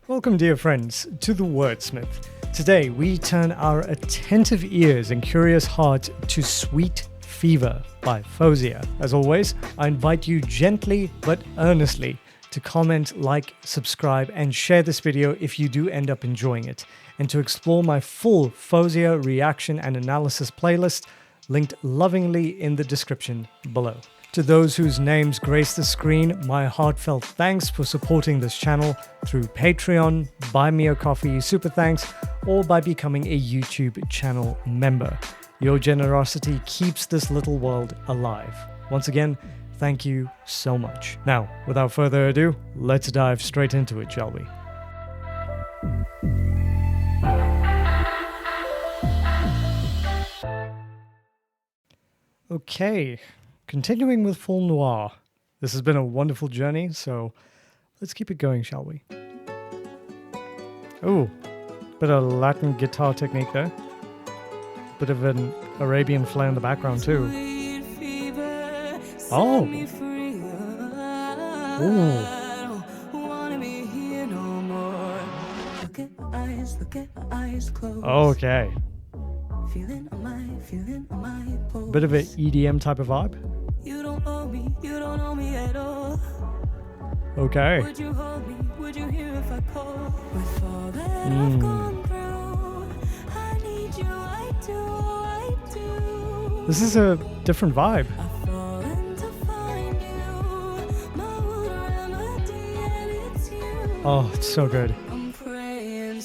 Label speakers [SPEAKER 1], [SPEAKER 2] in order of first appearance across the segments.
[SPEAKER 1] Welcome, dear friends, to the Wordsmith. Today, we turn our attentive ears and curious heart to Sweet Fever by Faouzia. As always, I invite you gently but earnestly to comment, like, subscribe, and share this video if you do end up enjoying it, and to explore my full Faouzia reaction and analysis playlist, linked lovingly in the description below. To those whose names grace the screen, my heartfelt thanks for supporting this channel through Patreon, Buy Me a Coffee, Super Thanks, or by becoming a YouTube channel member. Your generosity keeps this little world alive. Once again, thank you so much. Now, without further ado, let's dive straight into it, shall we? Okay. Continuing with Film Noir. This has been a wonderful journey, so let's keep it going, shall we? Oh, bit of Latin guitar technique there. Bit of an Arabian flair in the background too. Oh! Ooh. Okay. Bit of an EDM type of vibe. You don't owe me at all. Okay. Would you hold me? Would you hear if I call? With all that I've gone through, I need you, I do. This is a different vibe. I've fallen to find you. My one remedy, and it's you. Oh, it's so good. I'm praying.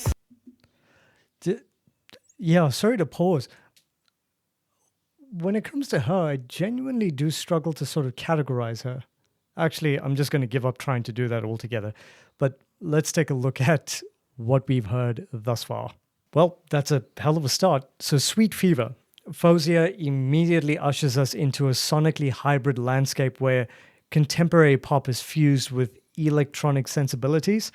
[SPEAKER 1] Yeah, sorry to pause. When it comes to her, I genuinely do struggle to sort of categorize her. Actually, I'm just going to give up trying to do that altogether. But let's take a look at what we've heard thus far. Well, that's a hell of a start. So Sweet Fever. Faouzia immediately ushers us into a sonically hybrid landscape where contemporary pop is fused with electronic sensibilities.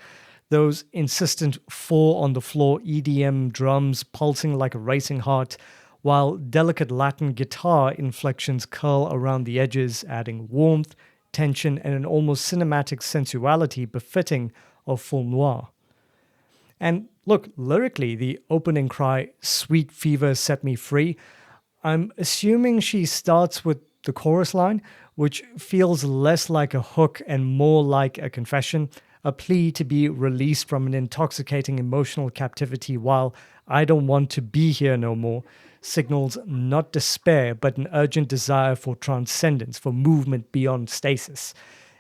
[SPEAKER 1] Those insistent four-on-the-floor EDM drums pulsing like a racing heart, while delicate Latin guitar inflections curl around the edges, adding warmth, tension, and an almost cinematic sensuality befitting of Film Noir. And look, lyrically, the opening cry, "Sweet Fever set me free," I'm assuming she starts with the chorus line, which feels less like a hook and more like a confession, a plea to be released from an intoxicating emotional captivity while "I don't want to be here no more" signals not despair, but an urgent desire for transcendence, for movement beyond stasis.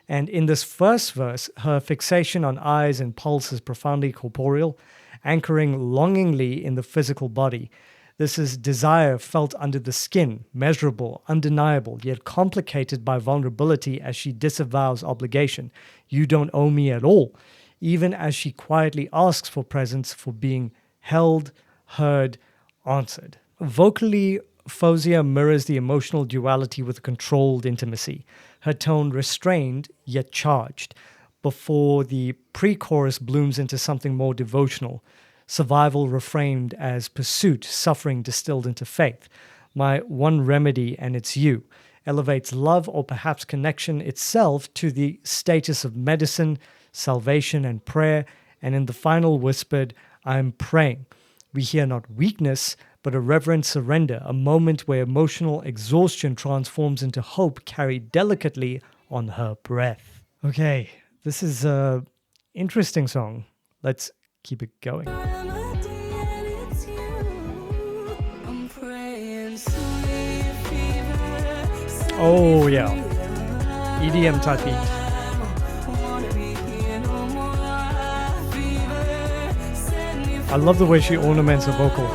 [SPEAKER 1] And in this first verse, her fixation on eyes and pulse is profoundly corporeal, anchoring longingly in the physical body. This is desire felt under the skin, measurable, undeniable, yet complicated by vulnerability as she disavows obligation. You don't owe me at all, even as she quietly asks for presence, for being held, heard, answered. Vocally, Faouzia mirrors the emotional duality with controlled intimacy, her tone restrained yet charged, before the pre-chorus blooms into something more devotional, survival reframed as pursuit, suffering distilled into faith. My one remedy, and it's you, elevates love or perhaps connection itself to the status of medicine, salvation, and prayer, and in the final whispered, I'm praying. We hear not weakness, but a reverent surrender, a moment where emotional exhaustion transforms into hope carried delicately on her breath. Okay, this is an interesting song. Let's keep it going. Oh yeah, EDM type beat. I love the way she ornaments her vocal.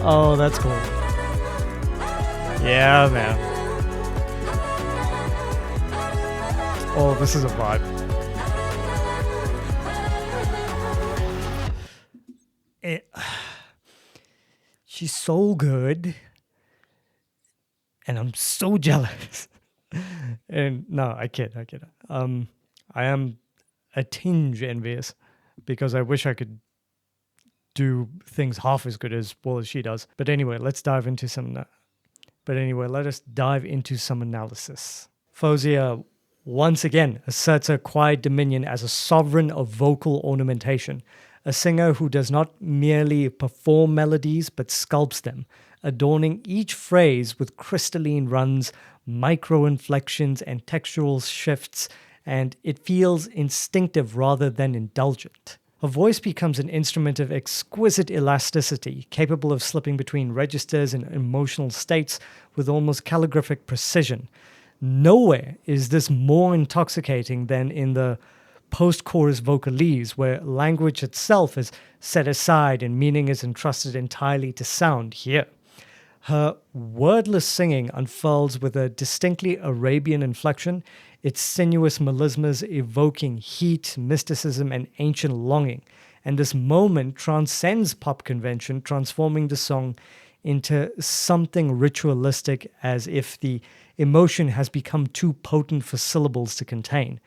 [SPEAKER 1] Oh, that's cool. Yeah, man. Oh, this is a vibe. She's so good. And I'm so jealous. And no, I kid. I am a tinge envious because I wish I could do things half as good as well as she does. But anyway, let's dive into some. But But anyway, let us dive into some analysis. Faouzia once again asserts her quiet dominion as a sovereign of vocal ornamentation, a singer who does not merely perform melodies but sculpts them, adorning each phrase with crystalline runs, micro-inflections, and textural shifts, and it feels instinctive rather than indulgent. Her voice becomes an instrument of exquisite elasticity, capable of slipping between registers and emotional states with almost calligraphic precision. Nowhere is this more intoxicating than in the post-chorus vocalise, where language itself is set aside and meaning is entrusted entirely to sound. Here, her wordless singing unfurls with a distinctly Arabian inflection, its sinuous melismas evoking heat, mysticism, and ancient longing. And this moment transcends pop convention, transforming the song into something ritualistic, as if the emotion has become too potent for syllables to contain.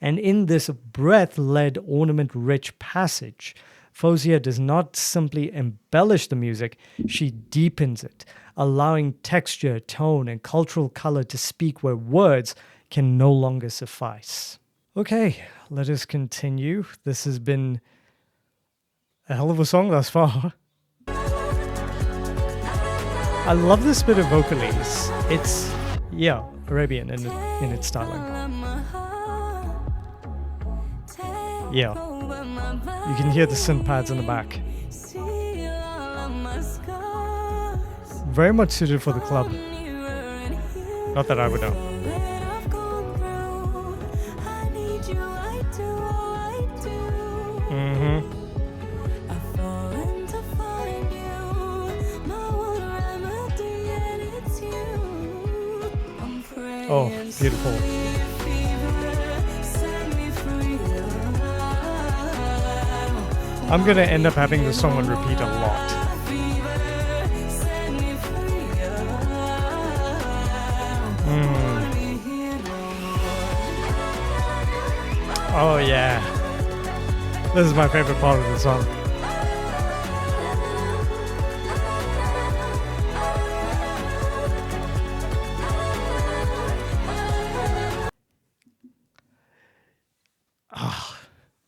[SPEAKER 1] And in this breath-led, ornament-rich passage, Faouzia does not simply embellish the music, she deepens it, allowing texture, tone, and cultural color to speak where words can no longer suffice. Okay, let us continue. This has been a hell of a song thus far. I love this bit of vocalise. It's, Arabian in its styling. Yeah, you can hear the synth pads in the back. Very much suited for the club. Not that I would know. Oh, beautiful. I'm gonna end up having this song on repeat a lot. Oh yeah. This is my favorite part of the song.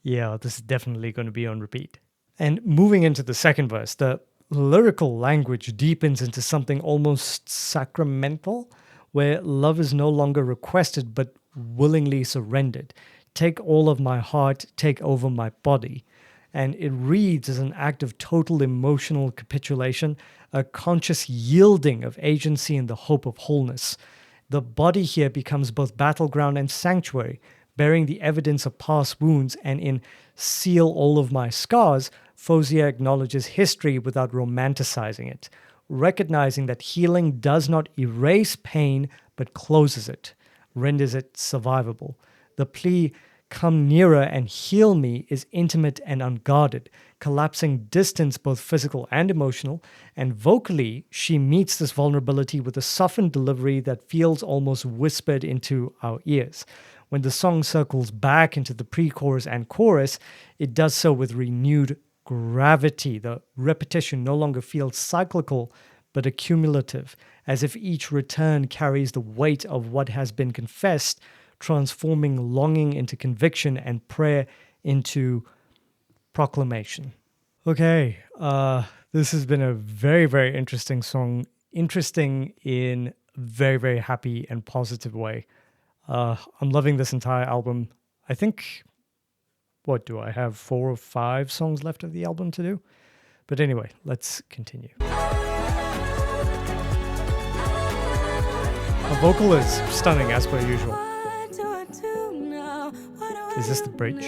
[SPEAKER 1] Yeah, this is definitely going to be on repeat. And moving into the second verse, the lyrical language deepens into something almost sacramental, where love is no longer requested but willingly surrendered. Take all of my heart, take over my body. And it reads as an act of total emotional capitulation, a conscious yielding of agency in the hope of wholeness. The body here becomes both battleground and sanctuary, bearing the evidence of past wounds, and in Seal All of My Scars, Faouzia acknowledges history without romanticizing it, recognizing that healing does not erase pain but closes it, renders it survivable. The plea, "Come nearer and heal me," is intimate and unguarded, collapsing distance both physical and emotional, and vocally, she meets this vulnerability with a softened delivery that feels almost whispered into our ears. When the song circles back into the pre-chorus and chorus, it does so with renewed gravity. The repetition no longer feels cyclical, but accumulative, as if each return carries the weight of what has been confessed, transforming longing into conviction and prayer into proclamation. Okay, this has been a very, very interesting song. Interesting in a very, very happy and positive way. I'm loving this entire album. I think, what do I have, 4 or 5 songs left of the album to do? But anyway, let's continue. Her vocal is stunning as per usual. Is this the bridge?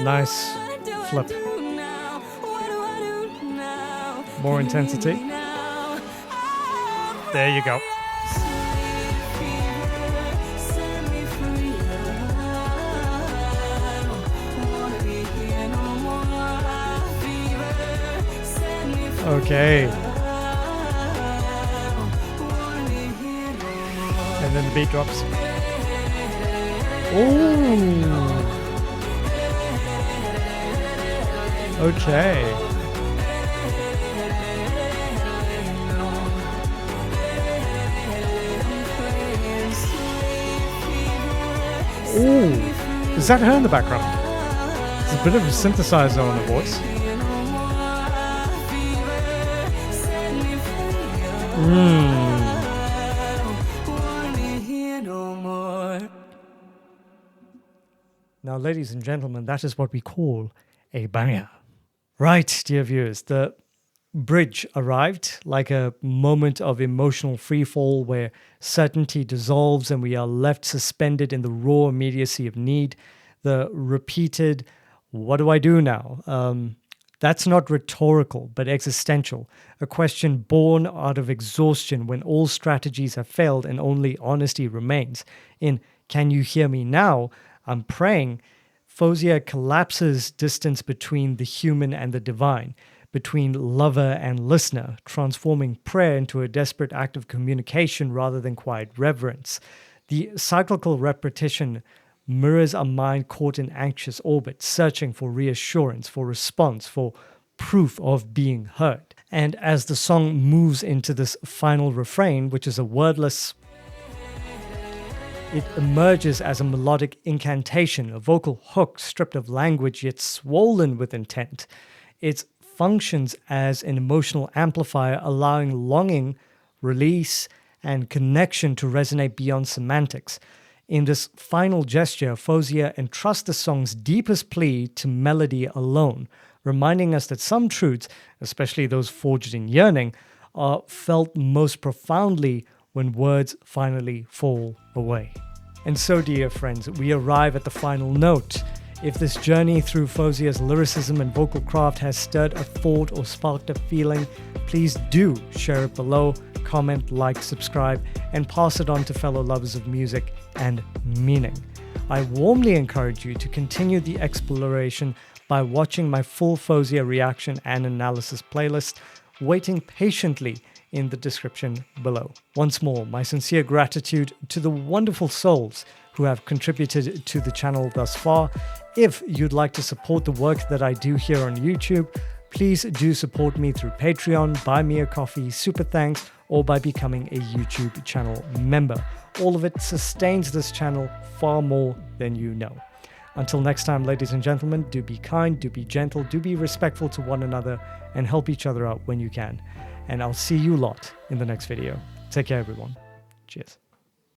[SPEAKER 1] Nice flip. More intensity. There you go. Okay. And then the beat drops. Ooh. Okay. Is that her in the background? There's a bit of a synthesizer on her voice. Now, ladies and gentlemen, that is what we call a banger. Right, dear viewers, the bridge arrived like a moment of emotional freefall where certainty dissolves and we are left suspended in the raw immediacy of need. The repeated, what do I do now? That's not rhetorical, but existential. A question born out of exhaustion when all strategies have failed and only honesty remains. In Can You Hear Me Now? I'm Praying, Faouzia collapses distance between the human and the divine, between lover and listener, transforming prayer into a desperate act of communication rather than quiet reverence. The cyclical repetition mirrors a mind caught in anxious orbit, searching for reassurance, for response, for proof of being heard. And as the song moves into this final refrain, which is a wordless, it emerges as a melodic incantation, a vocal hook stripped of language yet swollen with intent. It functions as an emotional amplifier, allowing longing, release, and connection to resonate beyond semantics. In this final gesture, Faouzia entrusts the song's deepest plea to melody alone, reminding us that some truths, especially those forged in yearning, are felt most profoundly when words finally fall away. And so, dear friends, we arrive at the final note. If this journey through Faouzia's lyricism and vocal craft has stirred a thought or sparked a feeling, please do share it below, comment, like, subscribe, and pass it on to fellow lovers of music and meaning. I warmly encourage you to continue the exploration by watching my full Faouzia reaction and analysis playlist, waiting patiently in the description below. Once more, my sincere gratitude to the wonderful souls who have contributed to the channel thus far. If you'd like to support the work that I do here on YouTube, please do support me through Patreon, Buy Me a Coffee, Super Thanks, or by becoming a YouTube channel member. All of it sustains this channel far more than you know. Until next time, ladies and gentlemen, do be kind, do be gentle, do be respectful to one another, and help each other out when you can. And I'll see you lot in the next video. Take care, everyone. Cheers.